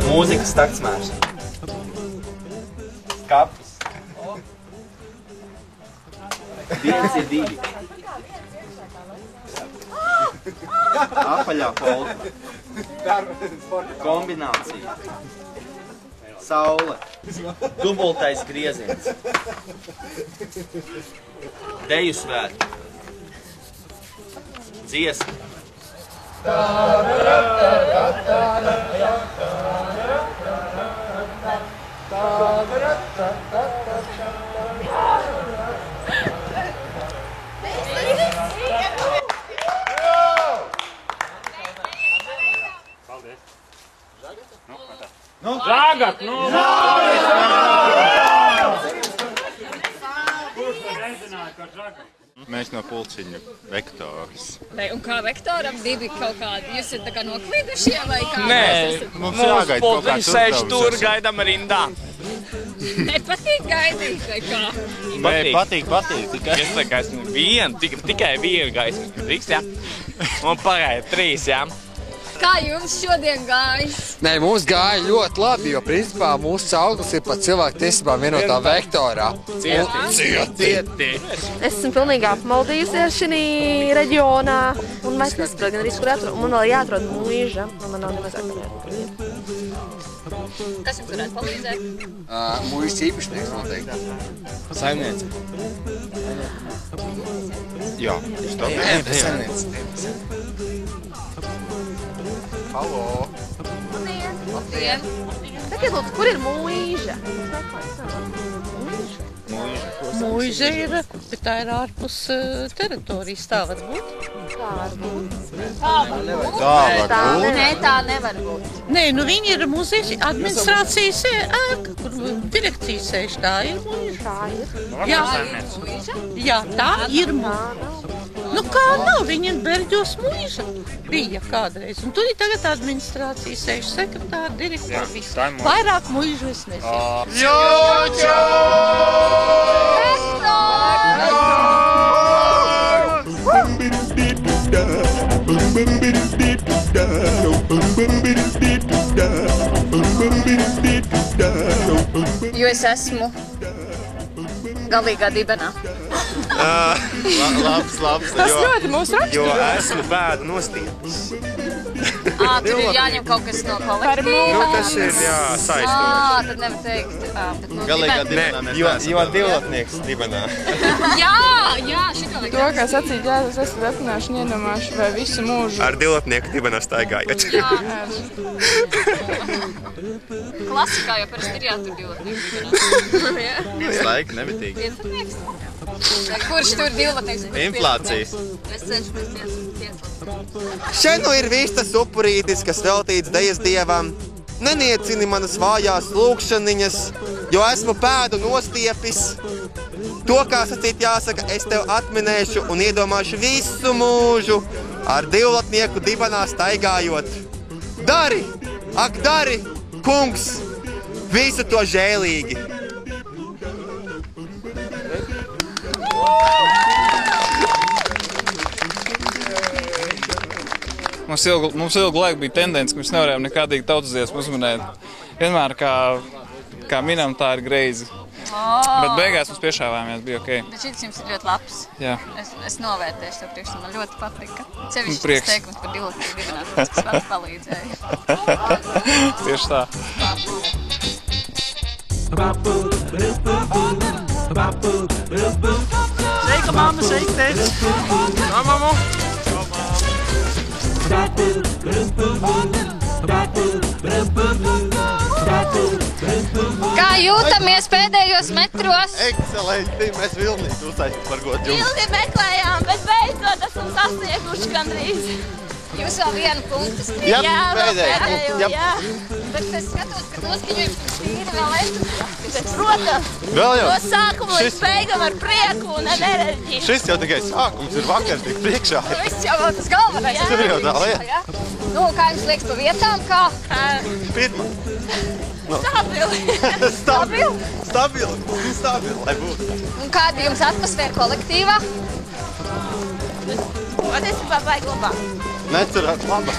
Mūzikas taktsmērs. Kapis. Viens ir divi. Apaļā polka. Kombinācija. Saule. Dubultais grieziens. Deju svētki. Dziesma. Žagat, nu! Mēs no pulciņa vektors. Un kā vektoram divi kaut kādi? Jūs esat tā kā noklidušie vai kā? Nē, Mums jāgaida kaut pulciņš kāds sēž uzdevums. tur, gaidam rindā. Nepatīk gaidīt vai kā? Patīk. Tikai vienu gaismu. Drīkst, jā? Un pagaid, 3, jā? Kā jums šodien gājis? Nē, mums gāja ļoti labi, jo principā mūsu auglis ir pat cilvēku tiesībām vienotā vektorā. Cieti. Es esmu pilnīgi apmaldījusies šī reģionā, un mēs nesaprotam, gan arī, kur atrod. Man vēl jāatrod mūža, un man nav nemazāk jāatrod. Kas jums varētu palīdzēt? Mūžas īpašnieks noteikti. Saimniece. Jā, Saimnieks. Halo. Labdien! Sakiet, lūdzu, kur ir mūža? Mūža ir, bet tā ir ārpus teritorijas, tā var būt? Tā var būt. Nē, tā nevar būt. Nē, nu viņi ir muzeja administrācijas ēka, kur direkcija sēž, tā ir mūža. Tā ir. Jā, tā ir mūža. Nu kā nav, viņi ir Berģos mūža. Bija kādreiz, un tur ir tagad administrācija sēž sekretāri, direktori, visi. Vairāk mūžu es nezinu. Jo es esmu galīgā dibenā. Labs, Tas ļoti mūs raksturo. jo esmu bēdu nostiepis. Tur ir jāņem kaut kas no kolektīva. Tas ir, saistoši. Tad nevar teikt. Galīgā dibenā mēs neesam. Jo divlatnieks dibenā. Jā, šito vajag. To, kā sacīt, jā, es esmu vecināšanu iedomāšu vai visu mūžu. Ar divlatnieku dibenā staigājot. Klasikā jau parasti ir jātur divlatnieks. Visu laiku nemitīgi. Pieclatnieks? Kurš tur divlatnieks? Inflācija. Es cenšamies pieclatnieks. Šeit nu ir vistas upurītis, kas veltīts dejas dievam. Neniecini manas vājās lūkšaniņas, jo esmu pēdu nostiepis. To, kā sacīt jāsaka, es tev atminēšu un iedomāšu visu mūžu ar divlatnieku dibenā staigājot. Dari, ak dari, kungs, visu to žēlīgi. Mums ilgu laiku bija tendence, ka mēs nevarējām nekādīgi tautas dziesmu uzminēt. Vienmēr kā minam, tā ir greizi. Bet beigās mums piešāvājāmies, bija ok. Bet šis jums ir ļoti labs. Jā. Es novērtēšu to priekš, man ļoti patika. Cevišķi Prieks. tas teikums par divlatnieku dibenā, tas man palīdzēja. Tieši tā. Sveika, mamma, sveika, tēti. Kā, mammu? Kā jūtamies pēc pēdējos metros. Ekscelenti, mēs Vilnīt uztaisīt par godu jums. Ilgi meklējām, bet beidzot esam sasnieguši gandrīz. Jūs vēl vienu punktu skriet. Jā, pēdējais. Jā. Bet es skatos, ka noskaņojums pirms tīri vēl esmu. Bet, protams, Vēl jau. no sākuma līdz beigam ar prieku un ar enerģiju. Šis jau tikai sākums ir vakar tik priekšā. Viss jau vēl tas galvenais. Tur jau tā lieta. Jā. Nu, kā jums liekas pa vietām, kā? Pirmā. Stabili. Stabili, lai būtu. Un kāda jums atmosfēra kolektīvā? Patiesībā baigi labā. Necerēt laba.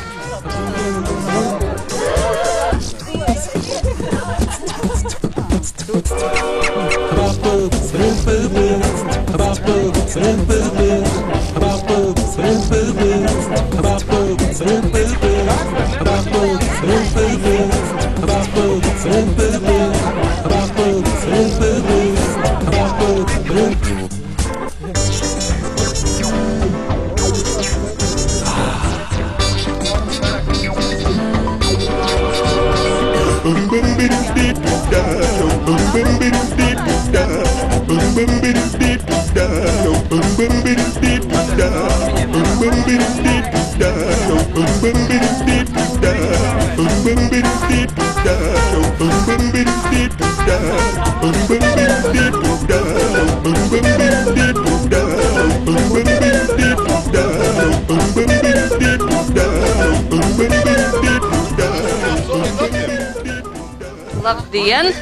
Labdien!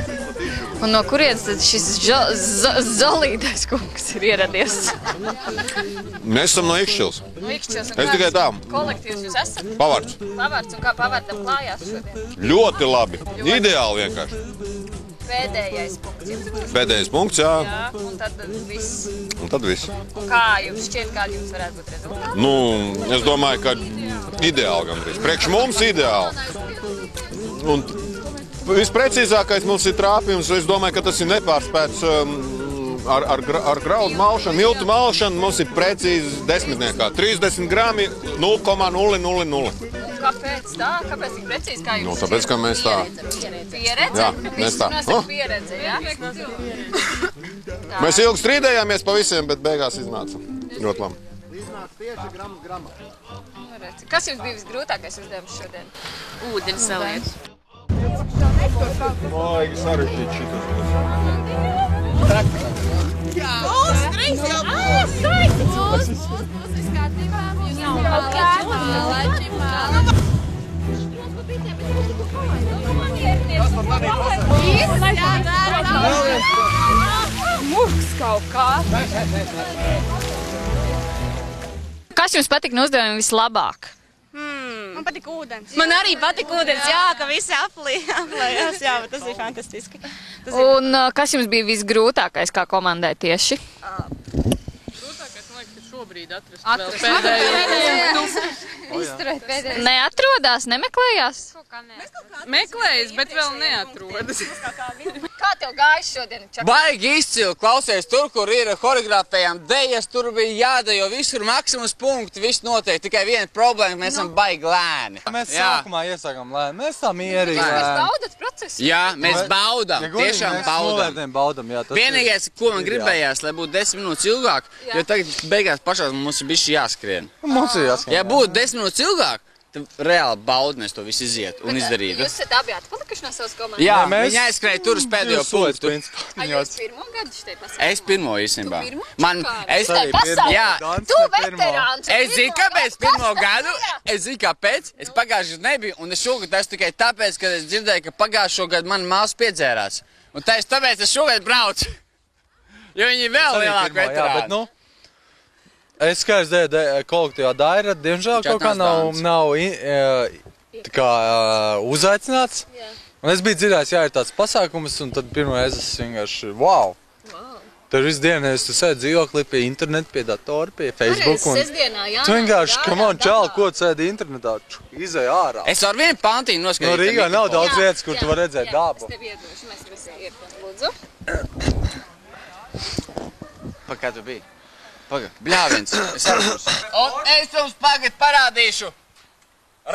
Un no kurienes tad šis zolītais kungs ir ieradies? Mēs esam no Ikšķils. No Ikšķils. Es tikai tā. Kolektīvs jūs esat? Pavards. Pavards. Un kā pavardam klājās šodien? Ļoti labi. Ideāli vienkārši. Pēdējais punkts. Pēdējais punkts, jā. Jā, un tad viss. Un tad viss. Un kā jums šķiet, kādi jums varētu būt rezultāti? Nu, es domāju, ka ideāli gandrīz. Priekš mums ideāli. Un visprecīzākais mums ir trāpījums. Es domāju, ka tas ir nepārspēts ar graudu malšanu, miltu malšanu. Mums ir precīzi desmitniekā. 30 grami 0,000. Kāpēc tā? Kāpēc tik precīzi, kā jums Nu, tāpēc, ka mēs tā. Pieredze? Jā, mēs tā. Viss nosaka pieredze, jā? Mēs ilgi strīdējāmies pa visiem, bet beigās iznāca. Ļoti labi. Iznāca tieši gramus gramā. Kas jums bija visgrūtākais uzdevums šodien? Ūdeni saliet. Vajag sarežģīt šitas. Murks kaut kā. Kas jums patika no uzdevumiem vislabāk? Man patika ūdens. Man arī patika ūdens, jā, ka visi aplējās, jā, bet tas bija fantastiski. Un kas jums bija visgrūtākais kā komandai tieši? Grūtākais, man liekas, ir šobrīd atrast vēl pēdējo. Neatrodās, nemeklējās? Meklējis, bet vēl neatrodas. Kā tev gājis šodien? Baigi izcili, klausies, tur, kur ir horeogrāfējām dejas, tur bija jādejo visur maksimums punkti, viss notiek. Tikai viena problēma, mēs esam baigi lēni. Mēs sākumā iesākam lēni, mēs tā mierīgi Jūs lēni. baudat procesu? Jā, mēs baudam, tiešām baudam. Vienīgais, ko man gribējās, lai būtu 10 minūtes ilgāk, jo tagad beigās pašās mums ir bišķi jāskrien. Mums ir jāskrien. Ja būtu 10 minūtes ilgāk, tad reāli baudi mēs to visu iziet un izdarītu. Jūs esat abi atpalikuši no savas komandas? Jā, viņi aizskrēja tur uz pēdējo punktu. Jūs pirmo gadu šitai pasākumā? Es pirmo īstenībā. Tu pirmo? Man, es arī pirmo. Jā. Tu veterāns. Es zinu, kāpēc pirmo gadu. Es zinu, kāpēc. Es pagājušajā gadu nebiju, un es šogad esmu tikai tāpēc, ka es dzirdēju, ka pagājušo gadu man māsa piedzērās. Un tāpēc es šogad braucu. Jo viņi ir vēl lielāki veterāni. Es skaidrs dēļ kolektīvā daira, diemžēl kaut kā nav uzaicināts. Un es biju dzirdējis, jā, ir tāds pasākums, un tad pirmo reizi es vienkārši, wow! Tur visu dienu es sēdu dzīvoklī pie interneta, pie datora, pie Facebook. Tu vienkārši, come on, čāli, ko tu sēdi internetā, izēj ārā. Es ar vienu pantīnu noskatīt. No Rīgā nav daudz vietas, kur tu var redzēt dabu. Es tev iedošu, mēs visi iepam, lūdzu. Kā tu biji? Pagad, bļāviens. Es jums pagad parādīšu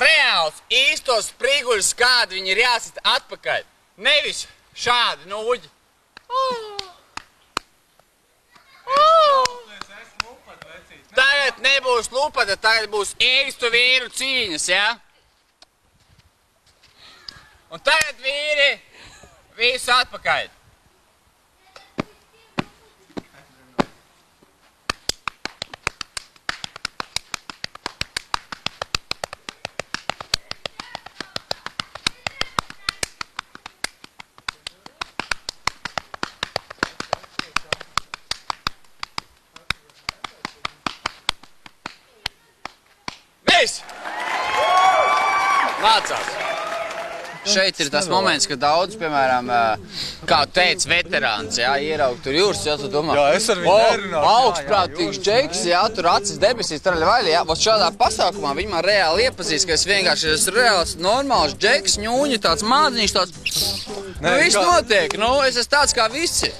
reāls īstos sprīguļus, kādi viņi ir jāsit atpakaļ. Nevis šādi, nu uģi. Tagad nebūs lupata, tagad būs īstu vīru cīņas, ja? Un tagad vīri visu atpakaļ. Mācās. Šeit ir tas moments, ka daudz, piemēram, kā teica veterāns, jā, ieraug tur jūras, jā, tu domā, jā, es ar viņu nerunāju. Augstprātīgs džeks, jā, tur acis debesīs, traļvaļi, jā, vot šādā pasākumā viņi man reāli iepazīst, ka es vienkārši esmu reāls, normāls džeks, ņūņi, tāds mādiņš, tāds, nu, viss notiek, nu, es esmu tāds kā visi.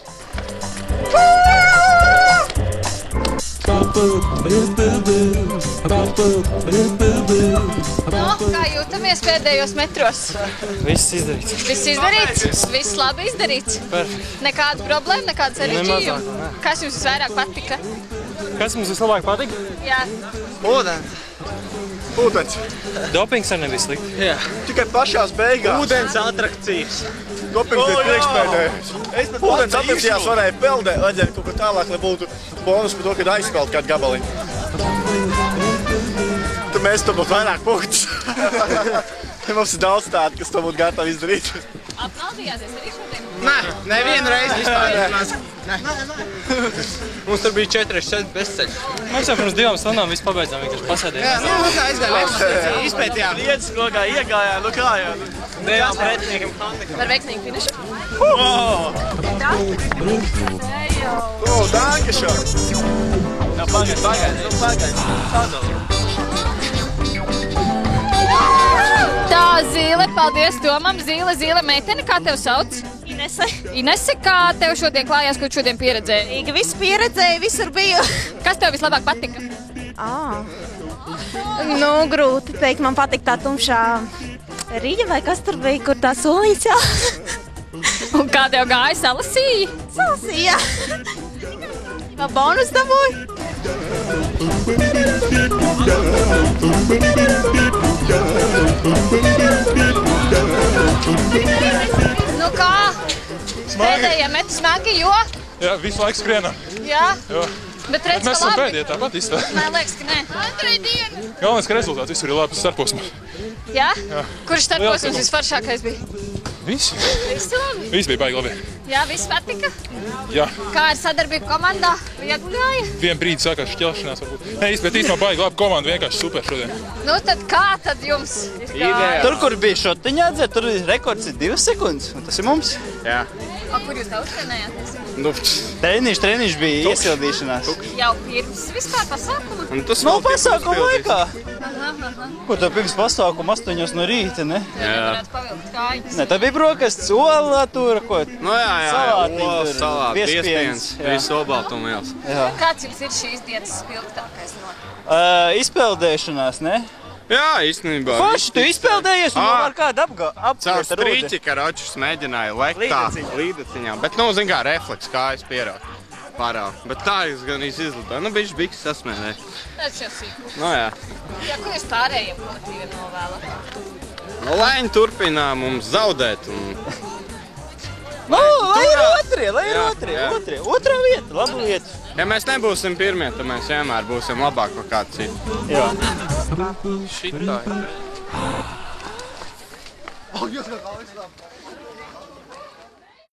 Kā jūtamies pēdējos metros? Viss izdarīts. Viss izdarīts? Viss labi izdarīts? Nekāda problēma, nekāda sarežģījuma? Kas jums visvairāk patika? Kas mums vislabāk patika? Jā. Ūdens. Ūdens. Dopings arī nebija slikti. Jā. Tikai pašās beigās. Ūdens atrakcijas. Dopings bija priekšpēdējais. Ūdens atrakcijās varēja peldēt, vajadzēja kaut ko tālāk, lai būtu bonus par to, kad aizspēlt kādu gabaliņu. Tad mēs to būtu vairāk punktus. Mums ir daudz tādu, kas to būtu gatavi izdarīt. Apmaldījāties arī šodien? Nē, nevienu reizi vispār. Mums tur bija 4 bezceļi. Mēs jau pirms 2 stundām visu pabeidzām, vienkārši pasēdējām. Jā, nu tā aizgājām. Izpētījām. Iedz logā iegājām, nu kā jau. Dējām pretiniekam handiku. Par veiksmīgu finišu. Dankeschön. Jā, pagaid. Tā, Zīle, paldies Tomam. Zīle, meitene, kā tev sauc? Inese. Inese, kā tev šodien klājās, ko šodien pieredzēji? Visu pieredzēju, visur biju. Kas tev vislabāk patika? Nu, grūti teikt, man patīk tā tumšā rīļa, vai kas tur bija, kur tā solīts, jā. Un kā tev gāja, salasīji? Salasīja. Vēl bonus dabūju. Nu kā? Pēdējie meti smagi, jo? Jā, visu laiku skrienam. Jā? Jo. Bet redz, mēs ka esam labi. pēdējie tāpat izstāv. Nē, liekas, ka nē. Antrai diena. Galvenais, ka rezultāts visur ir labi starposmā. Jā? Jā. Kurš starposms visforšākais bija? Visi. Visi labi? Visi bija baigi labi. Jā, viss patika? Jā. Kā ar sadarbību komandā? Viegli gāja? Vien brīdi sākās šķelšanās varbūt. Nē, bet īstenībā baigi labi komanda, vienkārši super šodien. Nu tad kā tad jums izgāja? Tur, kur bija šotiņā atzēt, tur rekords ir 2 sekundes, un tas ir mums. Jā. A, kur jūs daudz trenējāties? Nu, treniņš bija iesildīšanās. Jau pirms vispār pasākuma? Tas nav pasākuma laikā. Aha. Ko tev pirms pasākuma 8 no rīta, ne? Jā. Nevarētu pavilkt kājas. Ne, tā bija brokastis, ola tur, ko? Nu jā, salātiņi, salāti, viespiens. visu olbaltumvielas. Kāds jums ir šīs dienas spilgtākais notikums? Izpeldēšanās, ne? Jā, īstenībā. Forši, tu izpeldējies un var kādu apgāt Caur strīķi, karočus mēģināju lekt tā līdeciņā, bet, nu, zin kā, refleks, kājas pārāk. Bet tā es gan izlidoju. Nu, bišķi bikses sasmēnēja. Tas jau sīkums. Nu, jā. Jā, ko jūs pārējiem kolektīviem novēlat? Nu, lai viņi turpinā mums zaudēt un... Nu, lai ir otrie. Otrā vieta, laba vieta. Ja mēs nebūsim pirmie, tad mēs vienmēr būsim labāk par kādu citu. Jā. Šitā ir. Oh, jūs vēl